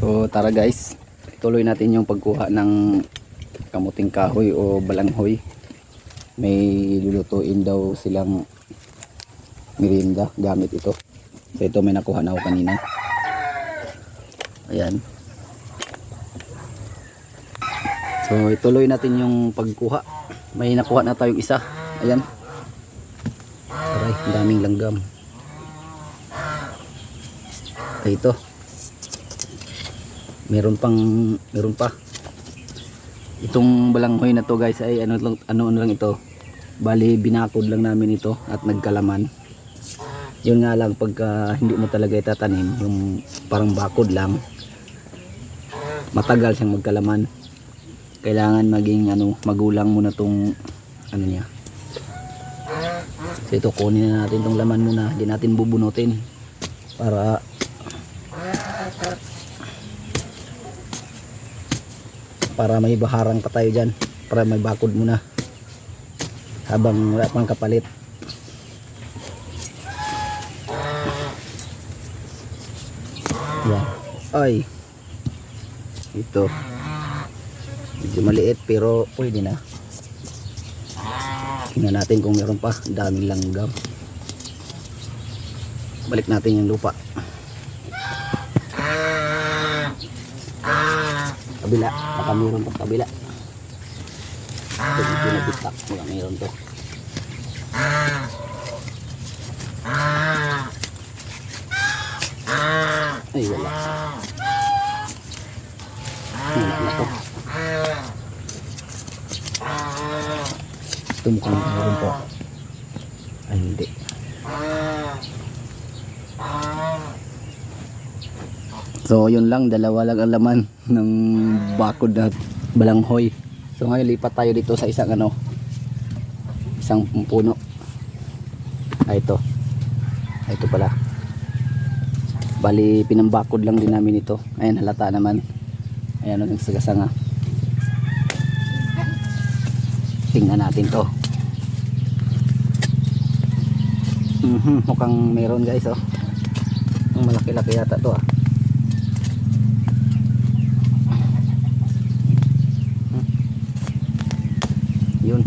So tara guys, tuloy natin yung pagkuha ng kamuting kahoy o balanghoy. May lulutuin daw silang merienda gamit ito. So ito may nakuha na ako kanina. Ayan. So ituloy natin yung pagkuha. May nakuha na tayong isa. Ayan. Aray, daming langgam. Ito. Meron pa. Itong balanghoy na to guys ay ano lang ito. Bali binakod lang namin ito at nagkalaman. Yun nga lang pagka hindi mo talaga itatanim, yung parang bakod lang, matagal siyang magkalaman. Kailangan maging magulang muna tong niya. So ito kunin na natin tong laman muna, hindi natin bubunutin para may baharang pa tayo dyan, para may bakod muna habang wala pang kapalit. Yan. Ay, ito medyo maliit pero pwede na. Tingnan natin kung meron pa. Daming langgam. Balik natin yung lupa. Kabila, baka meron pa kabila. Ito yung pinabitak, baka meron to. Ay wala. Wala na to. Ito mukhang meron po. Ay hindi. So yun lang, dalawa lang ang laman ng bakod at balanghoy. So ngayon lipat tayo dito sa isang puno. Ay ito. Ay ito pala. Bali pinambakod lang din namin ito. Ayan, halata naman. Ayan, nagsagasanga. Tingnan natin to. Mukhang meron guys oh. Ang malaki-laki yata to ah. Yun.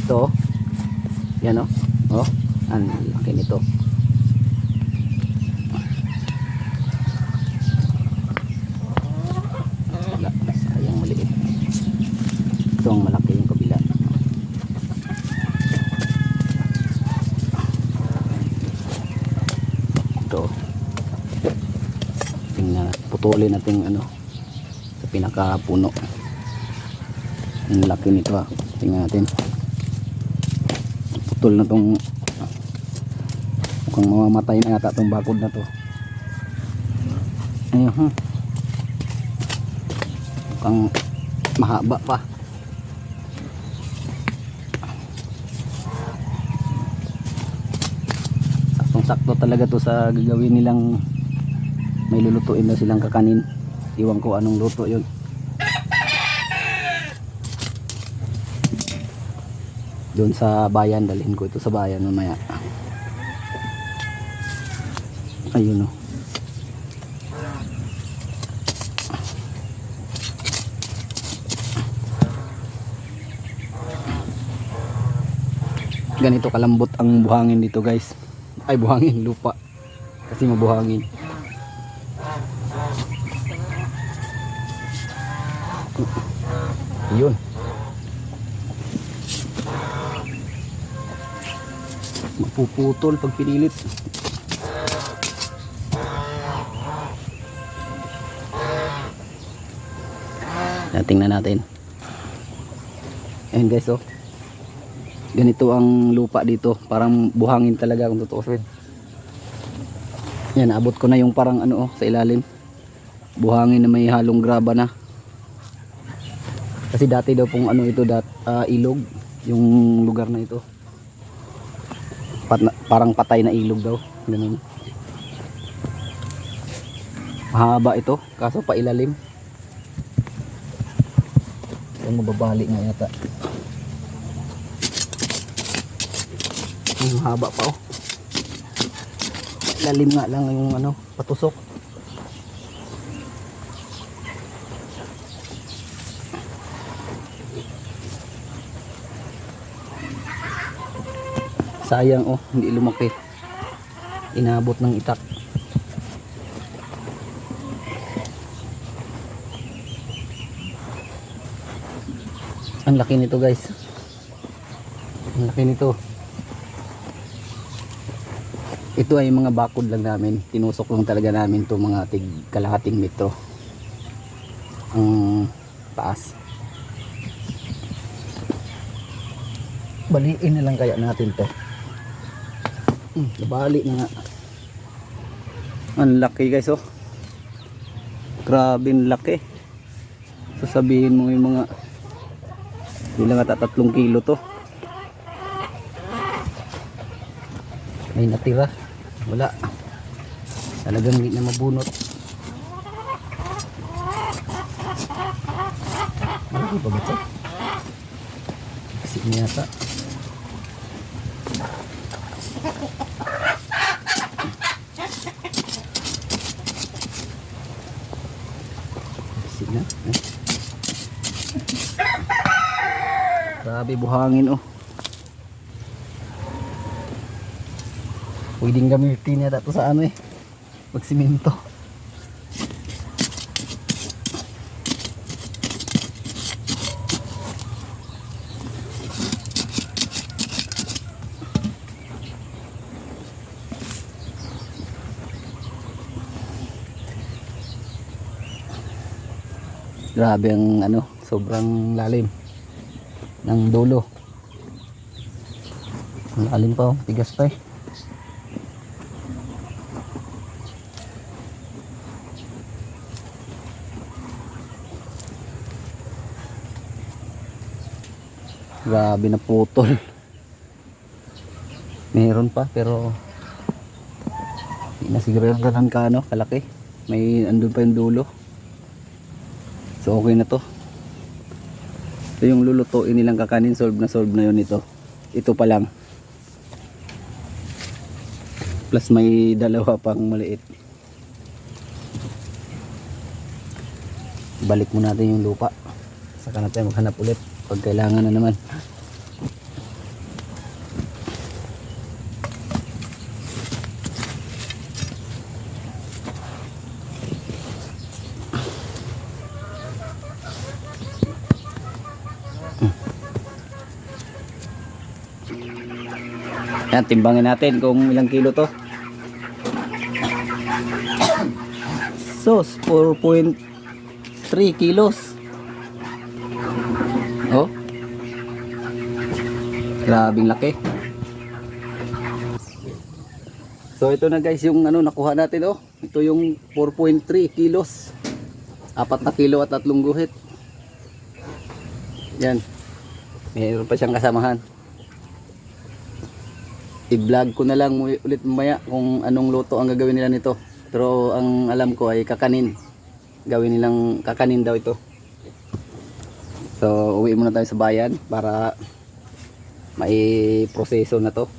Ito. Yan oh. Oh, ang laki nito. Wala, sayang maliit. Ito ang malaki yung kabila. Ito. Tingnan, putulin natin sa pinakapuno. Ang laki nito ah. Tingnan natin. Putol na tong, mukhang mamamatay na yata tong bakod na to. Ayun. Mukhang mahaba pa. Saktong-sakto talaga to sa gagawin nilang, may lulutuin na silang kakanin. Iwan ko anong luto yun. Doon sa bayan, dalhin ko ito sa bayan mamaya. Ayun oh. Ganito kalambot ang buhangin dito guys. Ay buhangin, lupa. Kasi mabuhangin. Yun. Mapuputol pag pinilit. Tingnan natin. Ayan guys oh. Ganito ang lupa dito. Parang buhangin talaga kung tutuusin. Yan, abot ko na yung parang sa ilalim. Buhangin na may halong graba na. Kasi dati daw pong ito ilog yung lugar na ito. Parang patay na ilog daw. Ganun. Mahaba ito, kaso pa ilalim. Yung mababali nga yata. Mahaba pa oh. Lalim nga lang yung patusok. Sayang oh, hindi lumaki. Inabot ng itak. Ang laki nito guys. Ang laki nito. Ito ay mga bakod lang namin. Tinusok lang talaga namin to mga tig kalahating metro. Ang taas. Baliin na lang kaya natin to. Nabali na nga. Ang laki guys oh. Grabe ang laki. Sasabihin mo yung mga bilang ata 3 kilo to. May natira. Wala. Talagang hindi na mabunot. Ano ba ba ito? Kasi niya yata. Kasi na. Grabe buhangin oh. Pwedeng gamitin yata ito sa ano eh. Pag simento. Grabe ang ano, sobrang lalim ng dulo. Ang lalim pa oh, tigas pa eh. Grabe na putol. Meron pa pero hindi na siguro ganun ka ano, kalaki. May andun pa yung dulo. So okay na to. Ito yung lulutuin nilang kakanin, solve na yun ito. Ito pa lang. Plus may dalawa pang maliit. Balik mo natin yung lupa. Saka natin maghanap ulit pag kailangan na naman. Yan, timbangin natin kung ilang kilo to. Sos, 4.3 kilos. Oh. Grabing laki. So ito na guys yung ano nakuha natin oh. Ito yung 4.3 kilos. 4 na kilo at 3 guhit. Yan. Mayroon pa siyang kasamahan. I-vlog ko na lang ulit mamaya kung anong luto ang gagawin nila nito. Pero ang alam ko ay kakanin. Gawin nilang kakanin daw ito. So uwi muna tayo sa bayan para mai proseso na to.